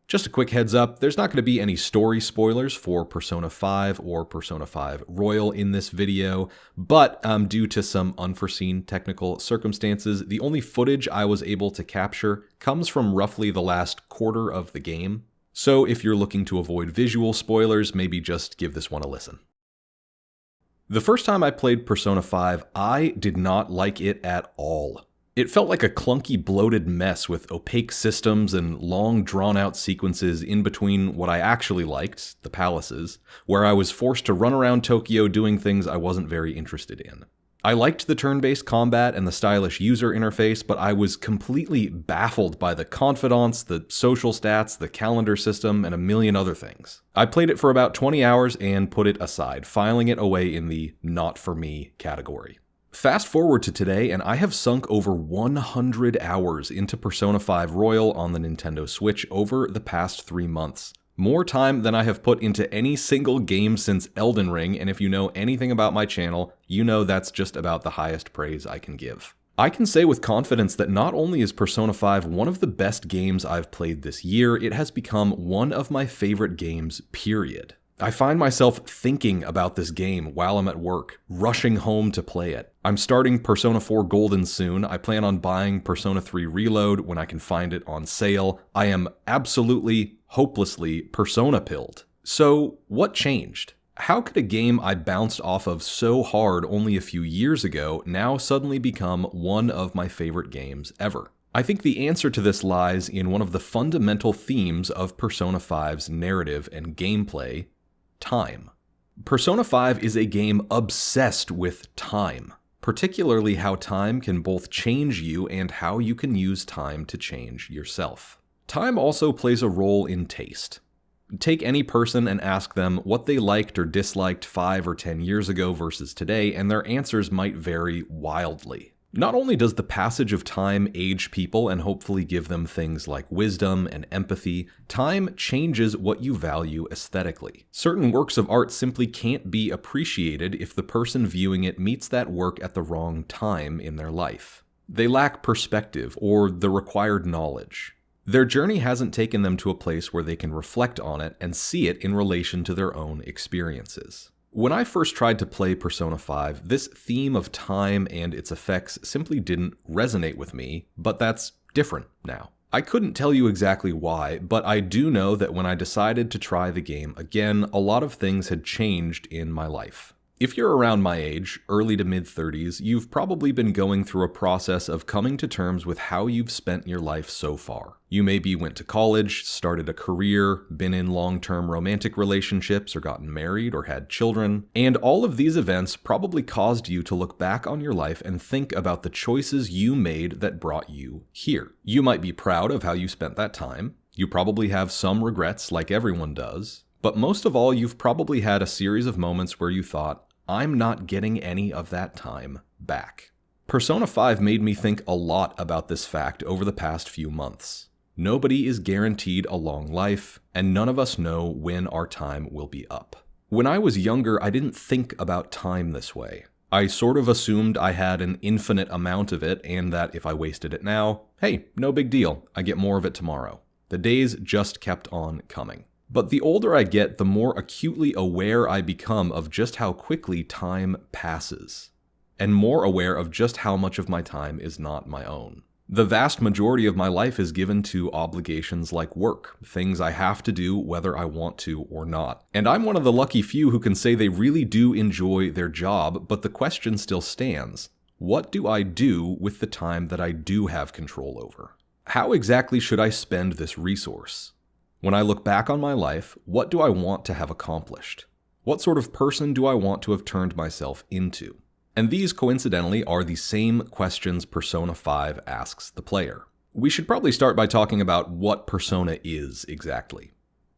Just a quick heads up, there's not going to be any story spoilers for Persona 5 or Persona 5 Royal in this video, but due to some unforeseen technical circumstances, the only footage I was able to capture comes from roughly the last quarter of the game. So if you're looking to avoid visual spoilers, maybe just give this one a listen. The first time I played Persona 5, I did not like it at all. It felt like a clunky, bloated mess with opaque systems and long, drawn-out sequences in between what I actually liked, the palaces, where I was forced to run around Tokyo doing things I wasn't very interested in. I liked the turn-based combat and the stylish user interface, but I was completely baffled by the confidants, the social stats, the calendar system, and a million other things. I played it for about 20 hours and put it aside, filing it away in the not for me category. Fast forward to today, and I have sunk over 100 hours into Persona 5 Royal on the Nintendo Switch over the past 3 months. More time than I have put into any single game since Elden Ring, and if you know anything about my channel, you know that's just about the highest praise I can give. I can say with confidence that not only is Persona 5 one of the best games I've played this year, it has become one of my favorite games, period. I find myself thinking about this game while I'm at work, rushing home to play it. I'm starting Persona 4 Golden soon. I plan on buying Persona 3 Reload when I can find it on sale. I am absolutely, hopelessly Persona-pilled. So, what changed? How could a game I bounced off of so hard only a few years ago now suddenly become one of my favorite games ever? I think the answer to this lies in one of the fundamental themes of Persona 5's narrative and gameplay: time. Persona 5 is a game obsessed with time, particularly how time can both change you and how you can use time to change yourself. Time also plays a role in taste. Take any person and ask them what they liked or disliked 5 or 10 years ago versus today, and their answers might vary wildly. Not only does the passage of time age people and hopefully give them things like wisdom and empathy, time changes what you value aesthetically. Certain works of art simply can't be appreciated if the person viewing it meets that work at the wrong time in their life. They lack perspective or the required knowledge. Their journey hasn't taken them to a place where they can reflect on it and see it in relation to their own experiences. When I first tried to play Persona 5, this theme of time and its effects simply didn't resonate with me, but that's different now. I couldn't tell you exactly why, but I do know that when I decided to try the game again, a lot of things had changed in my life. If you're around my age, early to mid-30s, you've probably been going through a process of coming to terms with how you've spent your life so far. You maybe went to college, started a career, been in long-term romantic relationships, or gotten married, or had children, and all of these events probably caused you to look back on your life and think about the choices you made that brought you here. You might be proud of how you spent that time. You probably have some regrets, like everyone does. But most of all, you've probably had a series of moments where you thought, I'm not getting any of that time back. Persona 5 made me think a lot about this fact over the past few months. Nobody is guaranteed a long life, and none of us know when our time will be up. When I was younger, I didn't think about time this way. I sort of assumed I had an infinite amount of it, and that if I wasted it now, hey, no big deal, I get more of it tomorrow. The days just kept on coming. But the older I get, the more acutely aware I become of just how quickly time passes, and more aware of just how much of my time is not my own. The vast majority of my life is given to obligations like work, things I have to do whether I want to or not. And I'm one of the lucky few who can say they really do enjoy their job, but the question still stands: what do I do with the time that I do have control over? How exactly should I spend this resource? When I look back on my life, what do I want to have accomplished? What sort of person do I want to have turned myself into? And these, coincidentally, are the same questions Persona 5 asks the player. We should probably start by talking about what Persona is exactly.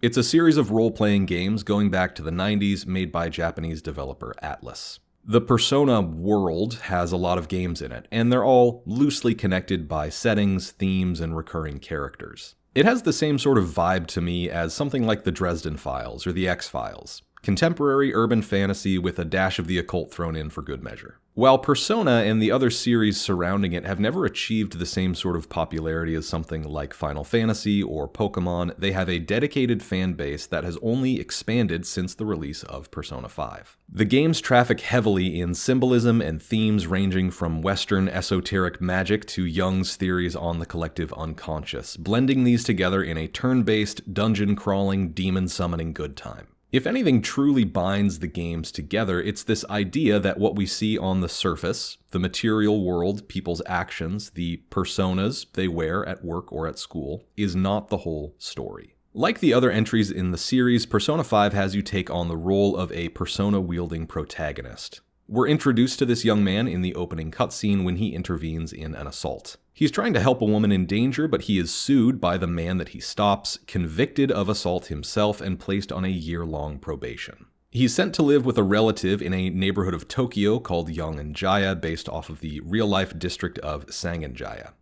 It's a series of role-playing games going back to the 90s made by Japanese developer Atlus. The Persona world has a lot of games in it, and they're all loosely connected by settings, themes, and recurring characters. It has the same sort of vibe to me as something like the Dresden Files or the X-Files. Contemporary urban fantasy with a dash of the occult thrown in for good measure. While Persona and the other series surrounding it have never achieved the same sort of popularity as something like Final Fantasy or Pokemon, they have a dedicated fan base that has only expanded since the release of Persona 5. The games traffic heavily in symbolism and themes ranging from Western esoteric magic to Jung's theories on the collective unconscious, blending these together in a turn-based, dungeon-crawling, demon-summoning good time. If anything truly binds the games together, it's this idea that what we see on the surface, the material world, people's actions, the personas they wear at work or at school, is not the whole story. Like the other entries in the series, Persona 5 has you take on the role of a persona-wielding protagonist. We're introduced to this young man in the opening cutscene when he intervenes in an assault. He's trying to help a woman in danger, but he is sued by the man that he stops, convicted of assault himself, and placed on a year-long probation. He's sent to live with a relative in a neighborhood of Tokyo called Yongen-jaya, based off of the real-life district of Sangen-jaya.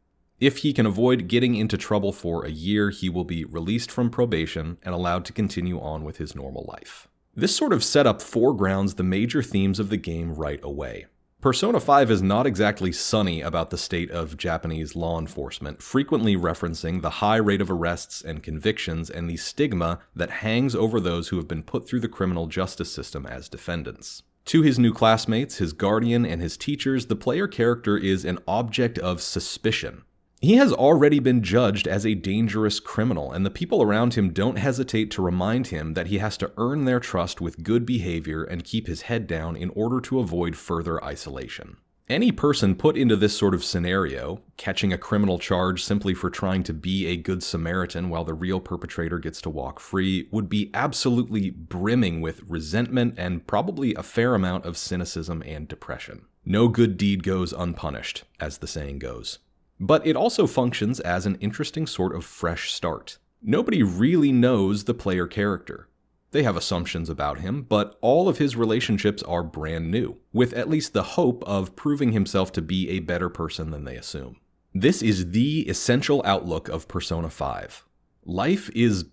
If he can avoid getting into trouble for a year, he will be released from probation and allowed to continue on with his normal life. This sort of setup foregrounds the major themes of the game right away. Persona 5 is not exactly sunny about the state of Japanese law enforcement, frequently referencing the high rate of arrests and convictions and the stigma that hangs over those who have been put through the criminal justice system as defendants. To his new classmates, his guardian, and his teachers, the player character is an object of suspicion. He has already been judged as a dangerous criminal, and the people around him don't hesitate to remind him that he has to earn their trust with good behavior and keep his head down in order to avoid further isolation. Any person put into this sort of scenario, catching a criminal charge simply for trying to be a good Samaritan while the real perpetrator gets to walk free, would be absolutely brimming with resentment and probably a fair amount of cynicism and depression. No good deed goes unpunished, as the saying goes. But it also functions as an interesting sort of fresh start. Nobody really knows the player character. They have assumptions about him, but all of his relationships are brand new, with at least the hope of proving himself to be a better person than they assume. This is the essential outlook of Persona 5. Life is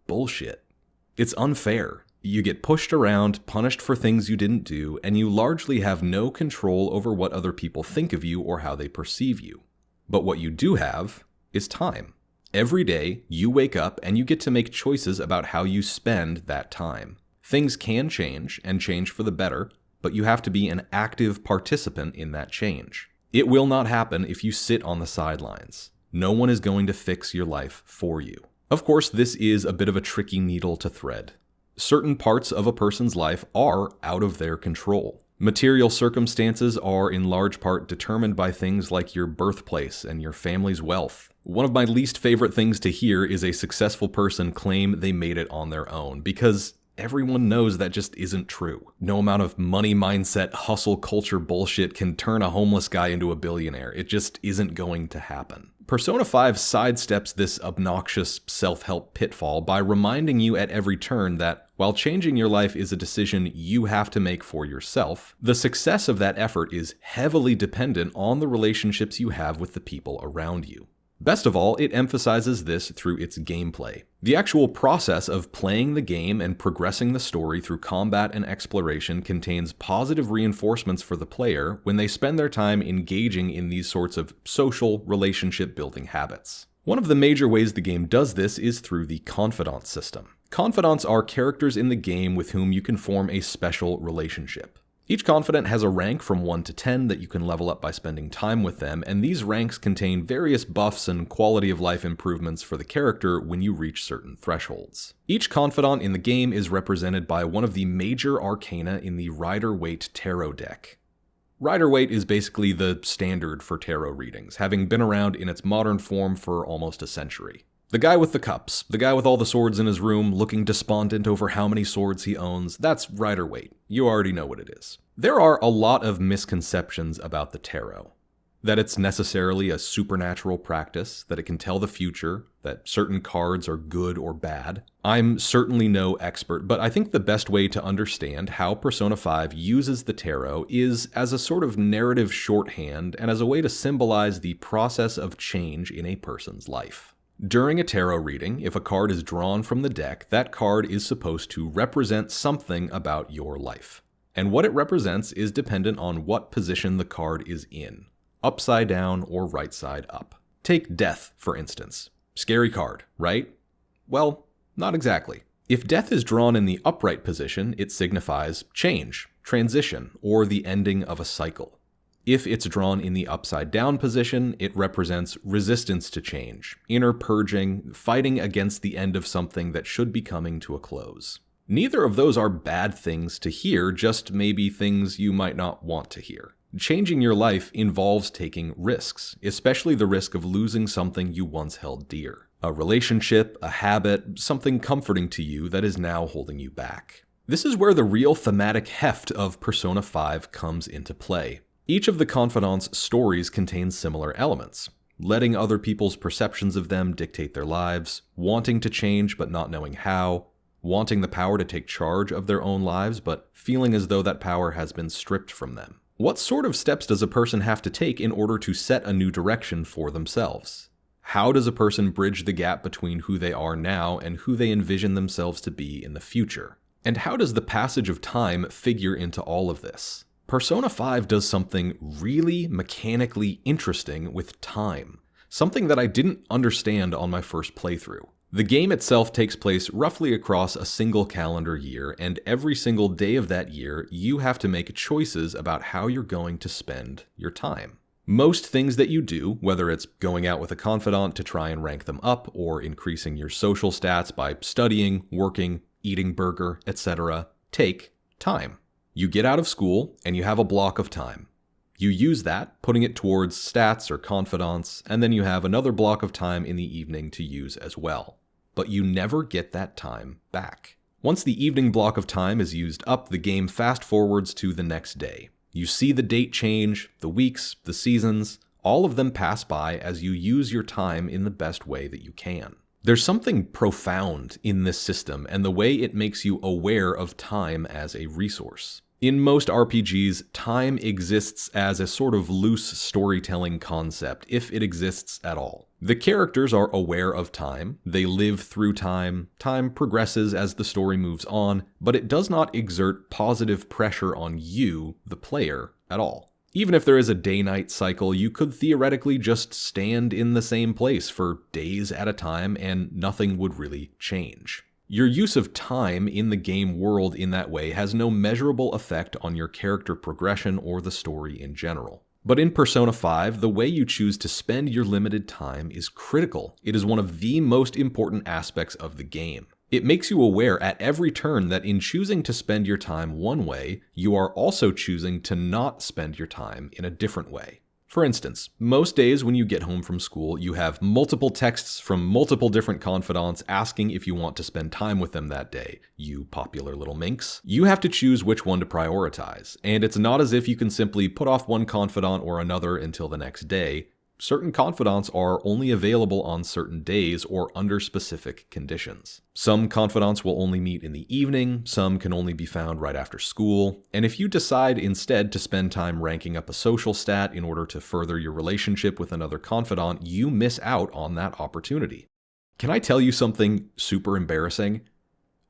bullshit. It's unfair. You get pushed around, punished for things you didn't do, and you largely have no control over what other people think of you or how they perceive you. But what you do have is time. Every day, you wake up and you get to make choices about how you spend that time. Things can change, and change for the better, but you have to be an active participant in that change. It will not happen if you sit on the sidelines. No one is going to fix your life for you. Of course, this is a bit of a tricky needle to thread. Certain parts of a person's life are out of their control. Material circumstances are in large part determined by things like your birthplace and your family's wealth. One of my least favorite things to hear is a successful person claim they made it on their own, because everyone knows that just isn't true. No amount of money mindset, hustle culture bullshit can turn a homeless guy into a billionaire. It just isn't going to happen. Persona 5 sidesteps this obnoxious self-help pitfall by reminding you at every turn that while changing your life is a decision you have to make for yourself, the success of that effort is heavily dependent on the relationships you have with the people around you. Best of all, it emphasizes this through its gameplay. The actual process of playing the game and progressing the story through combat and exploration contains positive reinforcements for the player when they spend their time engaging in these sorts of social relationship building habits. One of the major ways the game does this is through the confidant system. Confidants are characters in the game with whom you can form a special relationship. Each confidant has a rank from 1 to 10 that you can level up by spending time with them, and these ranks contain various buffs and quality of life improvements for the character when you reach certain thresholds. Each confidant in the game is represented by one of the major arcana in the Rider-Waite tarot deck. Rider-Waite is basically the standard for tarot readings, having been around in its modern form for almost a century. The guy with the cups, the guy with all the swords in his room, looking despondent over how many swords he owns, that's Rider-Waite. You already know what it is. There are a lot of misconceptions about the tarot. That it's necessarily a supernatural practice, that it can tell the future, that certain cards are good or bad. I'm certainly no expert, but I think the best way to understand how Persona 5 uses the tarot is as a sort of narrative shorthand and as a way to symbolize the process of change in a person's life. During a tarot reading, if a card is drawn from the deck, that card is supposed to represent something about your life. And what it represents is dependent on what position the card is in, upside down or right side up. Take death, for instance. Scary card, right? Well, not exactly. If death is drawn in the upright position, it signifies change, transition, or the ending of a cycle. If it's drawn in the upside down position, it represents resistance to change, inner purging, fighting against the end of something that should be coming to a close. Neither of those are bad things to hear, just maybe things you might not want to hear. Changing your life involves taking risks, especially the risk of losing something you once held dear. A relationship, a habit, something comforting to you that is now holding you back. This is where the real thematic heft of Persona 5 comes into play. Each of the confidants' stories contains similar elements. Letting other people's perceptions of them dictate their lives, wanting to change but not knowing how, wanting the power to take charge of their own lives but feeling as though that power has been stripped from them. What sort of steps does a person have to take in order to set a new direction for themselves? How does a person bridge the gap between who they are now and who they envision themselves to be in the future? And how does the passage of time figure into all of this? Persona 5 does something really mechanically interesting with time, something that I didn't understand on my first playthrough. The game itself takes place roughly across a single calendar year, and every single day of that year, you have to make choices about how you're going to spend your time. Most things that you do, whether it's going out with a confidant to try and rank them up, or increasing your social stats by studying, working, eating burger, etc., take time. You get out of school, and you have a block of time. You use that, putting it towards stats or confidants, and then you have another block of time in the evening to use as well. But you never get that time back. Once the evening block of time is used up, the game fast forwards to the next day. You see the date change, the weeks, the seasons, all of them pass by as you use your time in the best way that you can. There's something profound in this system and the way it makes you aware of time as a resource. In most RPGs, time exists as a sort of loose storytelling concept, if it exists at all. The characters are aware of time, they live through time, time progresses as the story moves on, but it does not exert positive pressure on you, the player, at all. Even if there is a day-night cycle, you could theoretically just stand in the same place for days at a time and nothing would really change. Your use of time in the game world in that way has no measurable effect on your character progression or the story in general. But in Persona 5, the way you choose to spend your limited time is critical. It is one of the most important aspects of the game. It makes you aware at every turn that in choosing to spend your time one way, you are also choosing to not spend your time in a different way. For instance, most days when you get home from school, you have multiple texts from multiple different confidants asking if you want to spend time with them that day. You popular little minx. You have to choose which one to prioritize, and it's not as if you can simply put off one confidant or another until the next day. Certain confidants are only available on certain days or under specific conditions. Some confidants will only meet in the evening, some can only be found right after school, and if you decide instead to spend time ranking up a social stat in order to further your relationship with another confidant, you miss out on that opportunity. Can I tell you something super embarrassing?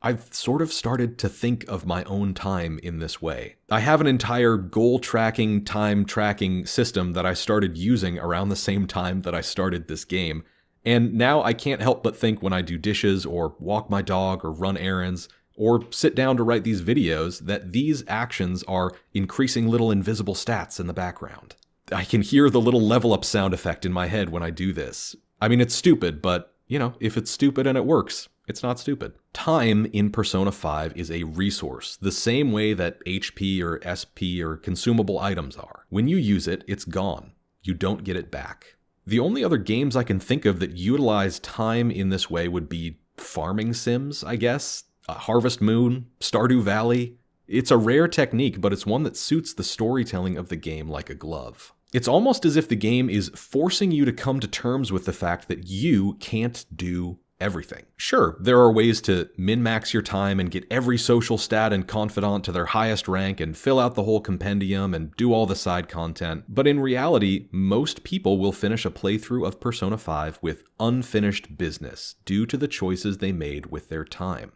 I've sort of started to think of my own time in this way. I have an entire goal tracking, time tracking system that I started using around the same time that I started this game. And now I can't help but think when I do dishes or walk my dog or run errands or sit down to write these videos that these actions are increasing little invisible stats in the background. I can hear the little level up sound effect in my head when I do this. I mean, it's stupid, but if it's stupid and it works, it's not stupid. Time in Persona 5 is a resource, the same way that HP or SP or consumable items are. When you use it, it's gone. You don't get it back. The only other games I can think of that utilize time in this way would be farming sims, I guess. Harvest Moon, Stardew Valley. It's a rare technique, but it's one that suits the storytelling of the game like a glove. It's almost as if the game is forcing you to come to terms with the fact that you can't do everything. Sure, there are ways to min-max your time and get every social stat and confidant to their highest rank and fill out the whole compendium and do all the side content, but in reality, most people will finish a playthrough of Persona 5 with unfinished business due to the choices they made with their time.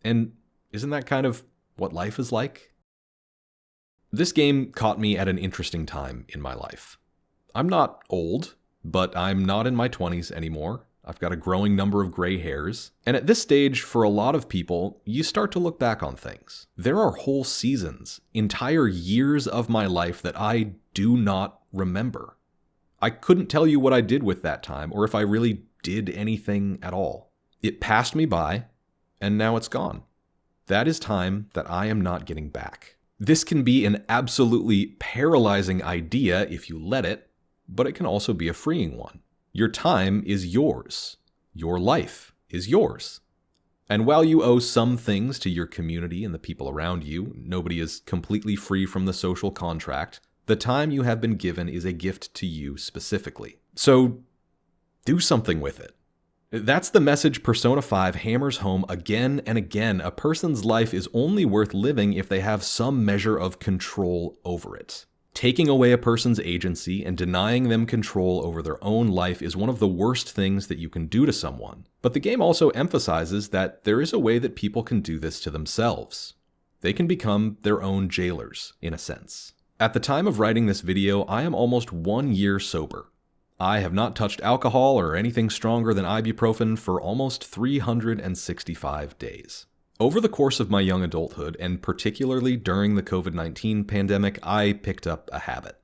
And isn't that kind of what life is like? This game caught me at an interesting time in my life. I'm not old, but I'm not in my 20s anymore. I've got a growing number of gray hairs. And at this stage, for a lot of people, you start to look back on things. There are whole seasons, entire years of my life that I do not remember. I couldn't tell you what I did with that time, or if I really did anything at all. It passed me by, and now it's gone. That is time that I am not getting back. This can be an absolutely paralyzing idea if you let it, but it can also be a freeing one. Your time is yours. Your life is yours. And while you owe some things to your community and the people around you, nobody is completely free from the social contract, the time you have been given is a gift to you specifically. So do something with it. That's the message Persona 5 hammers home again and again. A person's life is only worth living if they have some measure of control over it. Taking away a person's agency and denying them control over their own life is one of the worst things that you can do to someone. But the game also emphasizes that there is a way that people can do this to themselves. They can become their own jailers, in a sense. At the time of writing this video, I am almost 1 year sober. I have not touched alcohol or anything stronger than ibuprofen for almost 365 days. Over the course of my young adulthood, and particularly during the COVID-19 pandemic, I picked up a habit.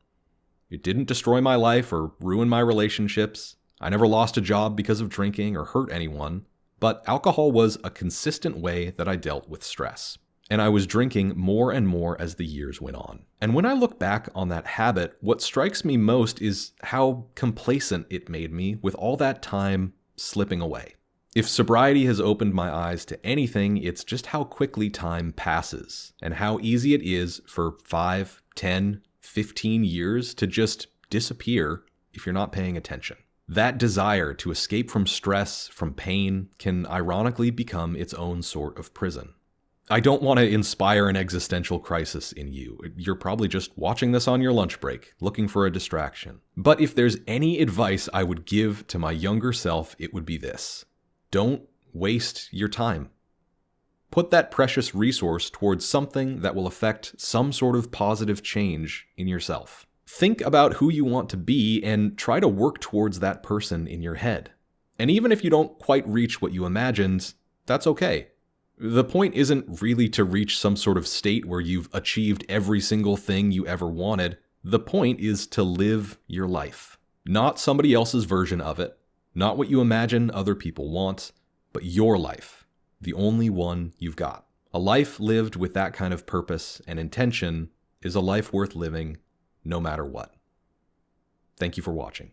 It didn't destroy my life or ruin my relationships. I never lost a job because of drinking or hurt anyone, but alcohol was a consistent way that I dealt with stress. And I was drinking more and more as the years went on. And when I look back on that habit, what strikes me most is how complacent it made me with all that time slipping away. If sobriety has opened my eyes to anything, it's just how quickly time passes and how easy it is for 5, 10, 15 years to just disappear if you're not paying attention. That desire to escape from stress, from pain, can ironically become its own sort of prison. I don't want to inspire an existential crisis in you. You're probably just watching this on your lunch break, looking for a distraction. But if there's any advice I would give to my younger self, it would be this. Don't waste your time. Put that precious resource towards something that will affect some sort of positive change in yourself. Think about who you want to be and try to work towards that person in your head. And even if you don't quite reach what you imagined, that's okay. The point isn't really to reach some sort of state where you've achieved every single thing you ever wanted. The point is to live your life. Not somebody else's version of it. Not what you imagine other people want, but your life, the only one you've got. A life lived with that kind of purpose and intention is a life worth living, no matter what. Thank you for watching.